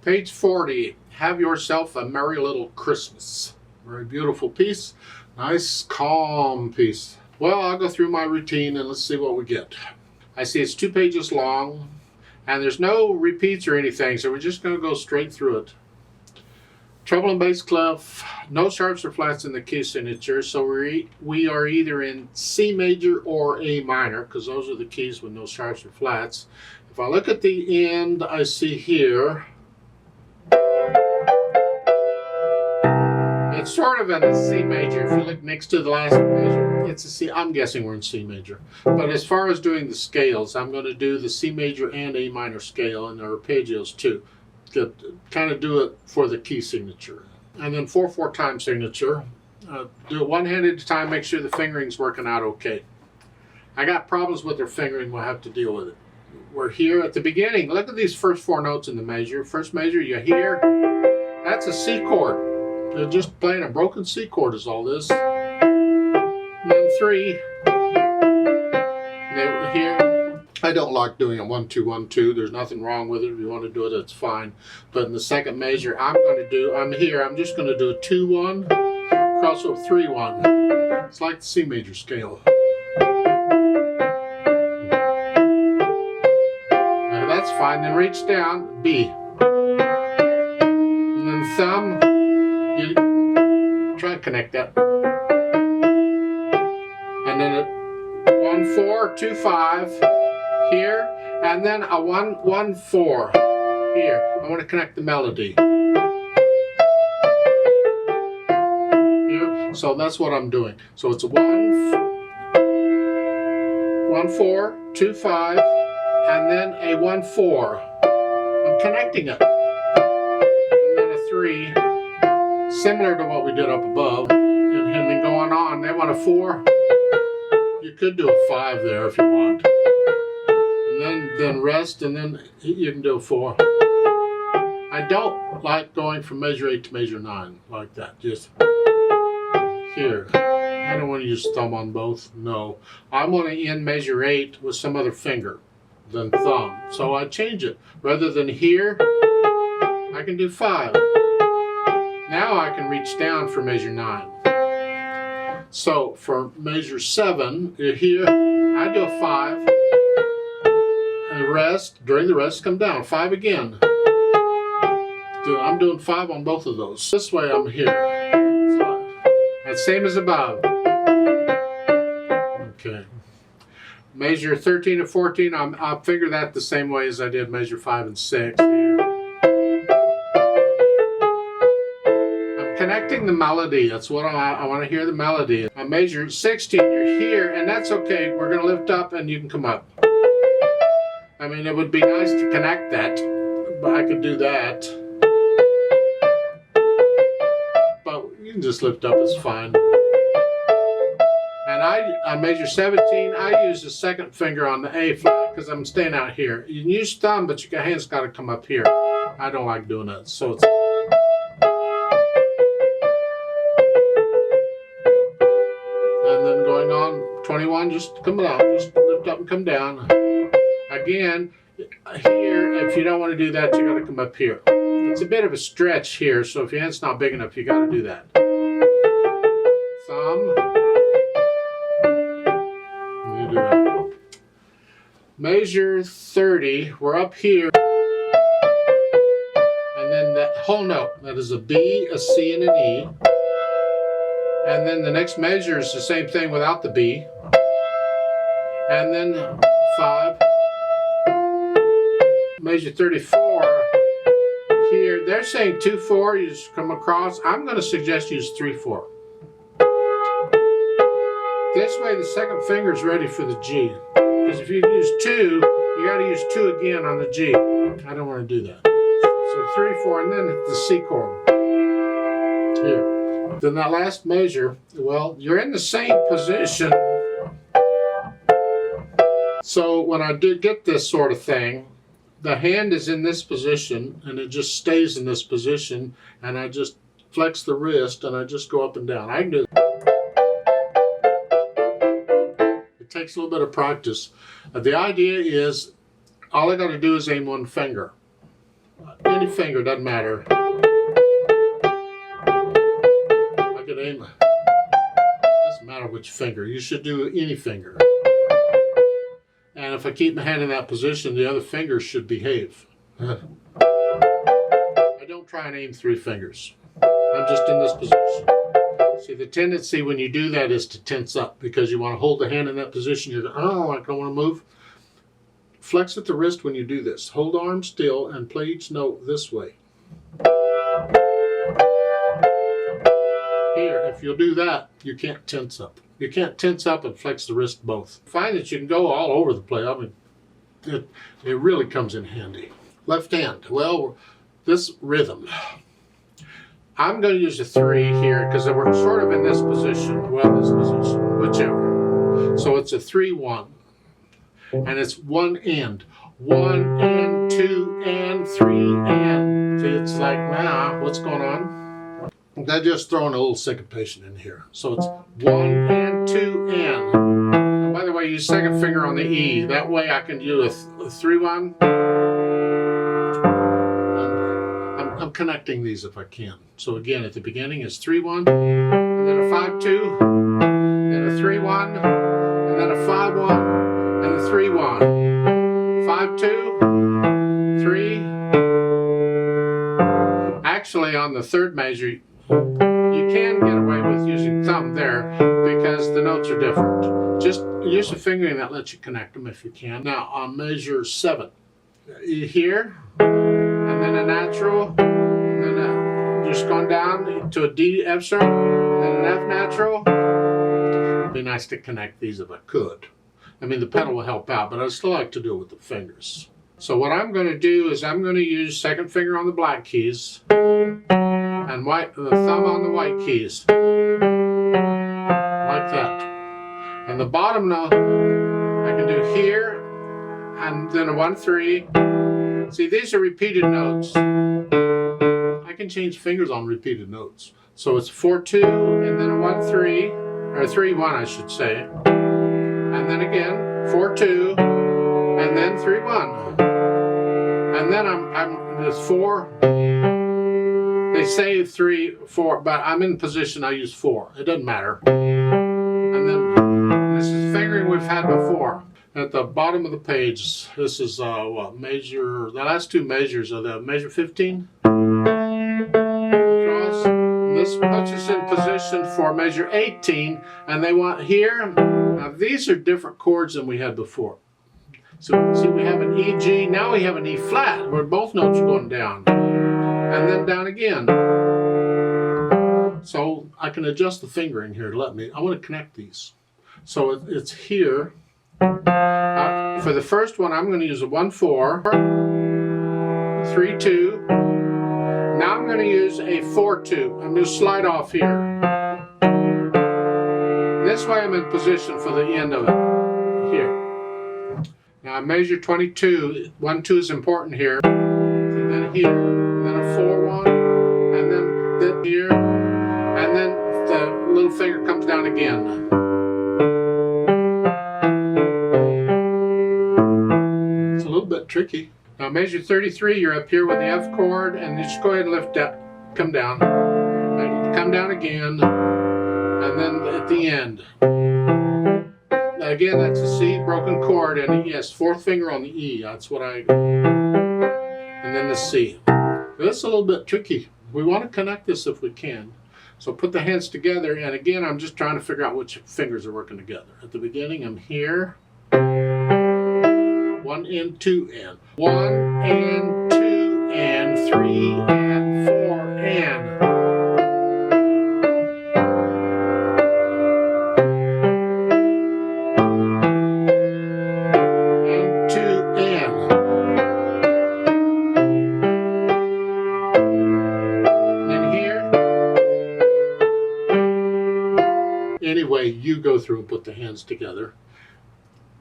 Page 40, Have Yourself a Merry Little Christmas. Very beautiful piece. Nice, calm piece. Well, I'll go through my routine and let's see what we get. I see it's 2 pages long and there's no repeats or anything, so we're just going to go straight through it. Treble and bass clef, no sharps or flats in the key signature, so we are either in C major or A minor, because those are the keys with no sharps or flats. If I look at the end, I see here, it's sort of in a C major. If you look next to the last measure, it's a C. I'm guessing we're in C major. But as far as doing the scales, I'm going to do the C major and A minor scale and the arpeggios too. To kind of do it for the key signature. And then 4/4 time signature. Do it one hand at a time, make sure the fingering's working out okay. I got problems with their fingering, we'll have to deal with it. We're here at the beginning. Look at these first 4 notes in the measure. First measure, you hear, that's a C chord. They're just playing a broken C chord is all this. And then 3. And they were here. I don't like doing a 1-2-1-2. There's nothing wrong with it. If you want to do it, it's fine. But in the second measure, I'm just going to do a 2-1, cross over 3-1. It's like the C major scale. Now that's fine. Then reach down, B. And then thumb, you try and connect that. And then 1-4, 2-5. Here, and then a 1-1-4 here. I want to connect the melody here, so that's what I'm doing. So it's a 1-4, 2-5, and then a 1-4. I'm connecting it, and then a 3, similar to what we did up above, and then going on. They want a 4. You could do a 5 there if you want. And then rest, and then you can do a 4. I don't like going from measure 8 to measure 9 like that. Just here. I don't want to use thumb on both. No. I want to end measure 8 with some other finger than thumb. So I change it. Rather than here, I can do 5. Now I can reach down for measure 9. So for measure 7, here, I do a 5. And rest, during the rest, come down. 5 again. I'm doing 5 on both of those. This way I'm here. So, that's same as above. Okay. Measure 13 and 14, I'll figure that the same way as I did measure 5 and 6 here. I'm connecting the melody. That's what I want to hear, the melody. On measure 16, you're here, and that's okay. We're going to lift up and you can come up. I mean, it would be nice to connect that, but I could do that. But you can just lift up, it's fine. And on measure 17, I use the second finger on the A flat because I'm staying out here. You can use thumb, but your hand's got to come up here. I don't like doing that, so it's... And then going on, 21, just come down, just lift up and come down. Again, here, if you don't want to do that, you got to come up here. It's a bit of a stretch here, so if your hand's not big enough, you got to do that. Thumb. You do that. Measure 30, we're up here. And then that whole note, that is a B, a C, and an E. And then the next measure is the same thing without the B. And then 5. Measure 34 here, they're saying 2-4, you just come across. I'm going to suggest use 3-4. This way the second finger is ready for the G. Because if you use 2, you got to use 2 again on the G. I don't want to do that. So 3-4, and then the C chord. Here. Then that last measure, well, you're in the same position. So when I do get this sort of thing, the hand is in this position and it just stays in this position, and I just flex the wrist and I just go up and down. I can do that. It takes a little bit of practice. The idea is all I got to do is aim one finger. Any finger, doesn't matter. I could aim. Doesn't matter which finger. You should do any finger. And if I keep my hand in that position, the other fingers should behave. I don't try and aim 3 fingers. I'm just in this position. See, the tendency when you do that is to tense up because you want to hold the hand in that position. You're going, oh, I don't want to move. Flex at the wrist when you do this. Hold arm still and play each note this way. Here, if you'll do that, you can't tense up. You can't tense up and flex the wrist both. Find that you can go all over the place. I mean, it really comes in handy. Left hand. Well, this rhythm. I'm going to use a 3 here because we're sort of in this position. Well, this position, whichever. So it's a 3-1. And it's 1 and. 1 and, 2 and, 3 and. See, it's like, nah, what's going on? I just throwing a little syncopation in here. So it's 1 and, 2 and. And by the way, use second finger on the E. That way I can do a 3-1. I'm connecting these if I can. So again, at the beginning is 3-1, and then a 5-2, then a 3-1, and then a 5-1. And the 3-1, 5-2, 3. Actually, on the third measure, you can get away with using thumb there because the notes are different. Just use a fingering that lets you connect them if you can. Now, on measure 7, here, and then a natural, and then just going down to a D F sharp, and then an F natural. It'd be nice to connect these if I could. I mean, the pedal will help out, but I still like to do it with the fingers. So what I'm going to do is I'm going to use second finger on the black keys and the thumb on the white keys. Like that. And the bottom note I can do here and then a 1-3. See, these are repeated notes. I can change fingers on repeated notes. So it's 4-2 and then a 1-3, or 3-1 I should say. And then again, 4-2, and then 3-1. And then there's 4. They say 3, 4, but I'm in position, I use 4. It doesn't matter. And then, this is fingering we've had before. At the bottom of the page, this is the last 2 measures are the measure 15. Cross. This puts us in position for measure 18, and they want here. Now these are different chords than we had before. So see, we have an E, G, now we have an E flat, where both notes are going down. And then down again. So I can adjust the fingering here to let me, I want to connect these. So it's here. For the first one, I'm going to use a 1-4, 3-2. Now I'm going to use a 4-2. I'm going to slide off here. This way I'm in position for the end of it. Here. Now I measure 22. 1-2 is important here. And then here, and then a 4-1, and then here, and then the little finger comes down again. It's a little bit tricky. Now measure 33, you're up here with the F chord, and just go ahead and lift up, come down, and come down again, and then at the end. Again, that's a C broken chord, and yes, 4th finger on the E, that's what and then the C. This is a little bit tricky. We want to connect this if we can. So put the hands together, and again, I'm just trying to figure out which fingers are working together. At the beginning, I'm here. 1 and 2 and. 1 and 2 and 3 and 4 and. And 2 and. And here. Anyway, you go through and put the hands together.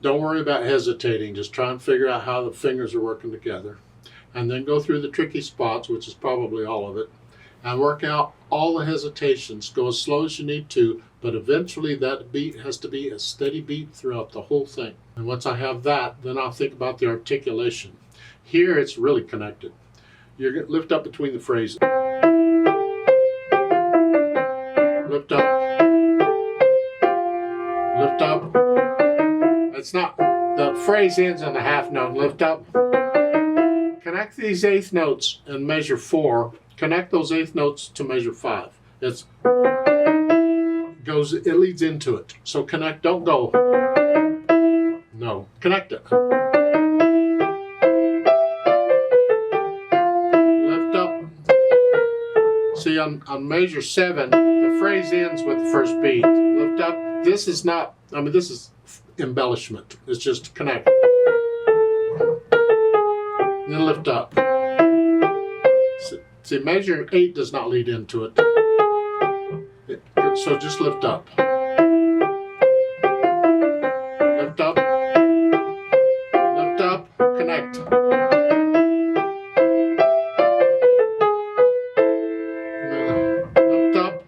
Don't worry about hesitating. Just try and figure out how the fingers are working together. And then go through the tricky spots, which is probably all of it, and work out all the hesitations. Go as slow as you need to, but eventually that beat has to be a steady beat throughout the whole thing. And once I have that, then I'll think about the articulation. Here it's really connected. You're going to lift up between the phrases. Lift up. Lift up. It's not, the phrase ends on the half note. Lift up. Connect these eighth notes and measure 4. Connect those eighth notes to measure 5. It leads into it. So connect, don't go. No, connect it. Lift up. See, on measure 7, the phrase ends with the first beat. Lift up. This is not, I mean, this is embellishment. It's just connect. Then lift up. See, measure 8 does not lead into it. So just lift up. Lift up. Lift up. Connect. Lift up.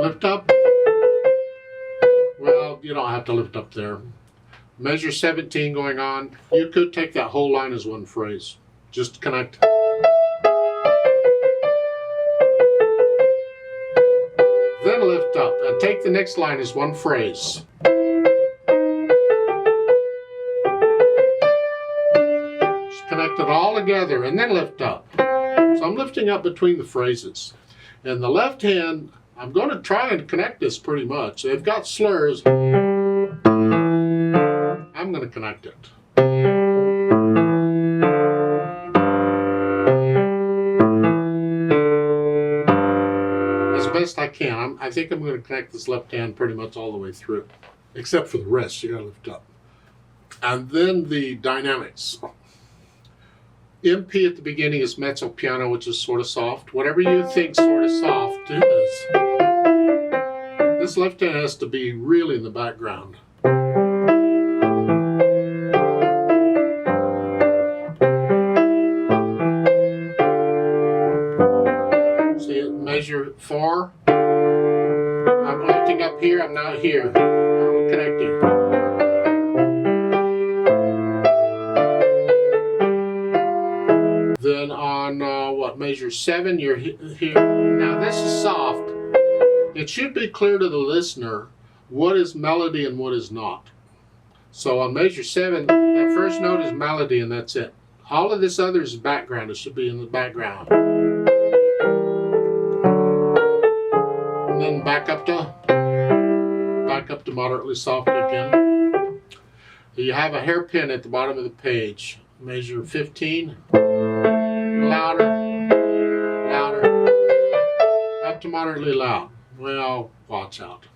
Lift up. Well, you don't have to lift up there. Measure 17 going on. You could take that whole line as one phrase. Just connect. Then lift up and take the next line as one phrase. Just connect it all together and then lift up. So I'm lifting up between the phrases. In the left hand, I'm going to try and connect this pretty much. They've got slurs. I'm going to connect it. As best I can. I think I'm going to connect this left hand pretty much all the way through. Except for the rest, you got to lift up. And then the dynamics. MP at the beginning is mezzo piano, which is sort of soft. Whatever you think sort of soft is. This left hand has to be really in the background. Measure 4. I'm lifting up here, I'm not here. I'm connecting. Then on measure 7, you're here. Now this is soft. It should be clear to the listener what is melody and what is not. So on measure 7, that first note is melody and that's it. All of this other is background. It should be in the background. And then back up to moderately soft again. You have a hairpin at the bottom of the page. Measure 15. Louder, louder, up to moderately loud. Well, watch out.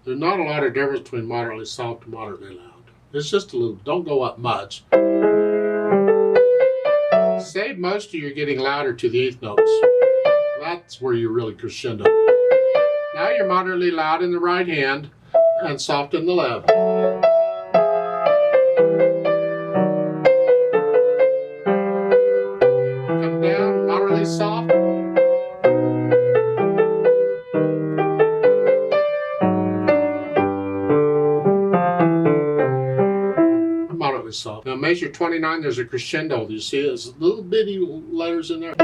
There's not a lot of difference between moderately soft and moderately loud. It's just a little, don't go up much. Save most of your getting louder to the 8th notes. That's where you really crescendo. Now you're moderately loud in the right hand and soft in the left. Come down, moderately soft. Moderately soft. Now measure 29, there's a crescendo. Do you see it? There's little bitty letters in there.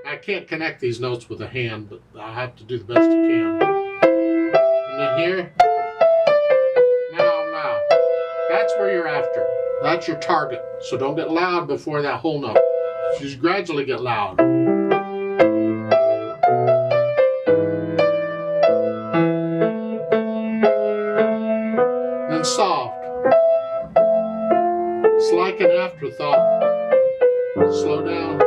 I can't connect these notes with a hand, but I have to do the best I can. And then here. Now. That's where you're after. That's your target. So don't get loud before that whole note. Just gradually get loud. Then soft. It's like an afterthought. Slow down.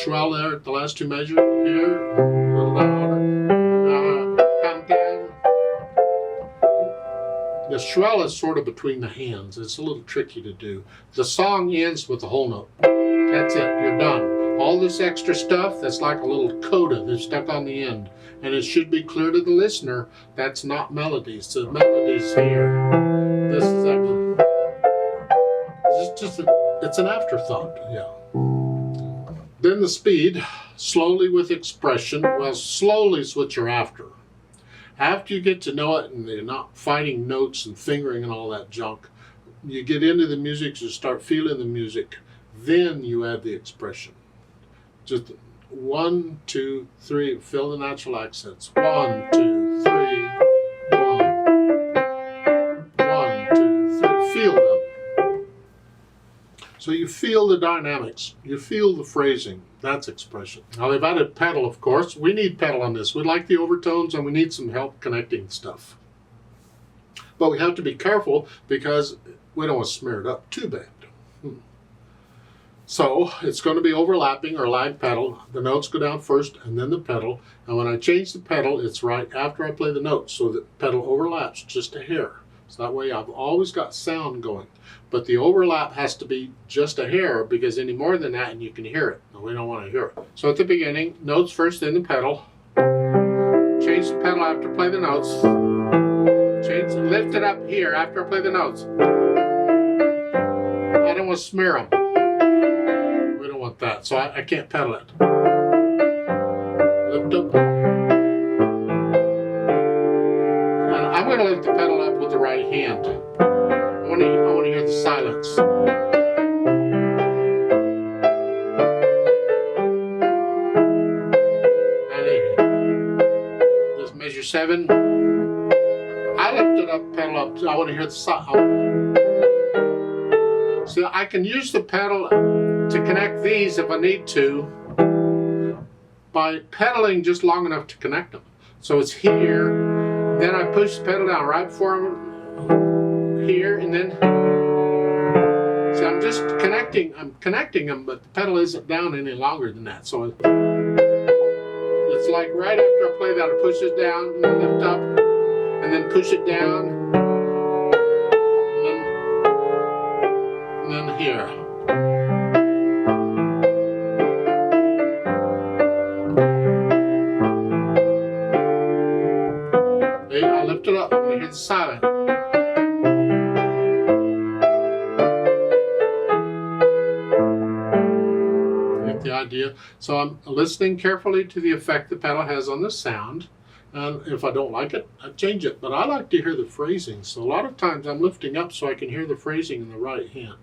Swell there at the last 2 measures here, a little louder. Come down. The swell is sort of between the hands. It's a little tricky to do. The song ends with the whole note. That's it, you're done. All this extra stuff, that's like a little coda that's stuck on the end. And it should be clear to the listener that's not melodies. The melodies here. This is actually, it's an afterthought, yeah. Then the speed, slowly with expression. Well, slowly is what you're after. After you get to know it and you're not fighting notes and fingering and all that junk, you get into the music, you start feeling the music, then you add the expression. Just 1, 2, 3, fill the natural accents. 1, 2, 3, 1, 2, 3, feel them. So you feel the dynamics, you feel the phrasing, that's expression. Now they've added pedal, of course. We need pedal on this. We like the overtones and we need some help connecting stuff. But we have to be careful because we don't want to smear it up too bad. So it's going to be overlapping or lag pedal. The notes go down first and then the pedal. And when I change the pedal, it's right after I play the notes, so the pedal overlaps just a hair. So that way I've always got sound going. But the overlap has to be just a hair, because any more than that and you can hear it. And we don't want to hear it. So at the beginning, notes first, then the pedal. Change the pedal after I play the notes. Lift it up here after I play the notes. I don't want to smear them. We don't want that, so I can't pedal it. Lift up. And I'm going to lift the pedal up with the right hand. I want to hear the silence. And this measure 7. I lifted up, pedal up. I want to hear the silence. So I can use the pedal to connect these if I need to by pedaling just long enough to connect them. So it's here, then I push the pedal down right before I'm here, and then see, I'm just connecting. I'm connecting them, but the pedal isn't down any longer than that. So it's like right after I play that, I push it down and then lift up, and then push it down, and then here. Okay, I lift it up. I'm going to hit silent. Get the idea? So I'm listening carefully to the effect the pedal has on the sound. And if I don't like it, I change it. But I like to hear the phrasing. So a lot of times I'm lifting up so I can hear the phrasing in the right hand.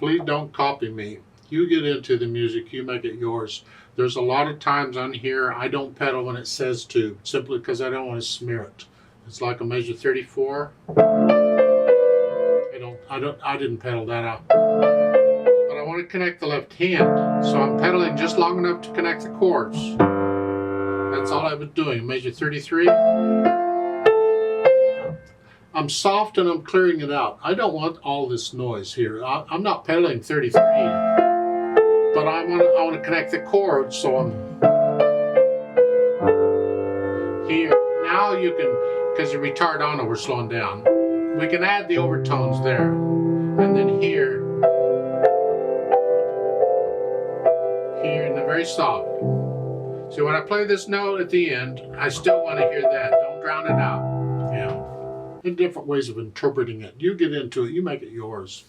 Please don't copy me. You get into the music, you make it yours. There's a lot of times on here I don't pedal when it says to, simply because I don't want to smear it. It's like a measure 34. I didn't pedal that out. But I want to connect the left hand, so I'm pedaling just long enough to connect the chords. That's all I was doing. Measure 33. I'm soft and I'm clearing it out. I don't want all this noise here. I'm not pedaling 33, but I want to connect the chords, so I'm here. Now you can, because you retard on, we're slowing down. we can add the overtones there. And then here, and then very soft. So when I play this note at the end, I still want to hear that. Don't drown it out. Yeah. And different ways of interpreting it. You get into it, you make it yours.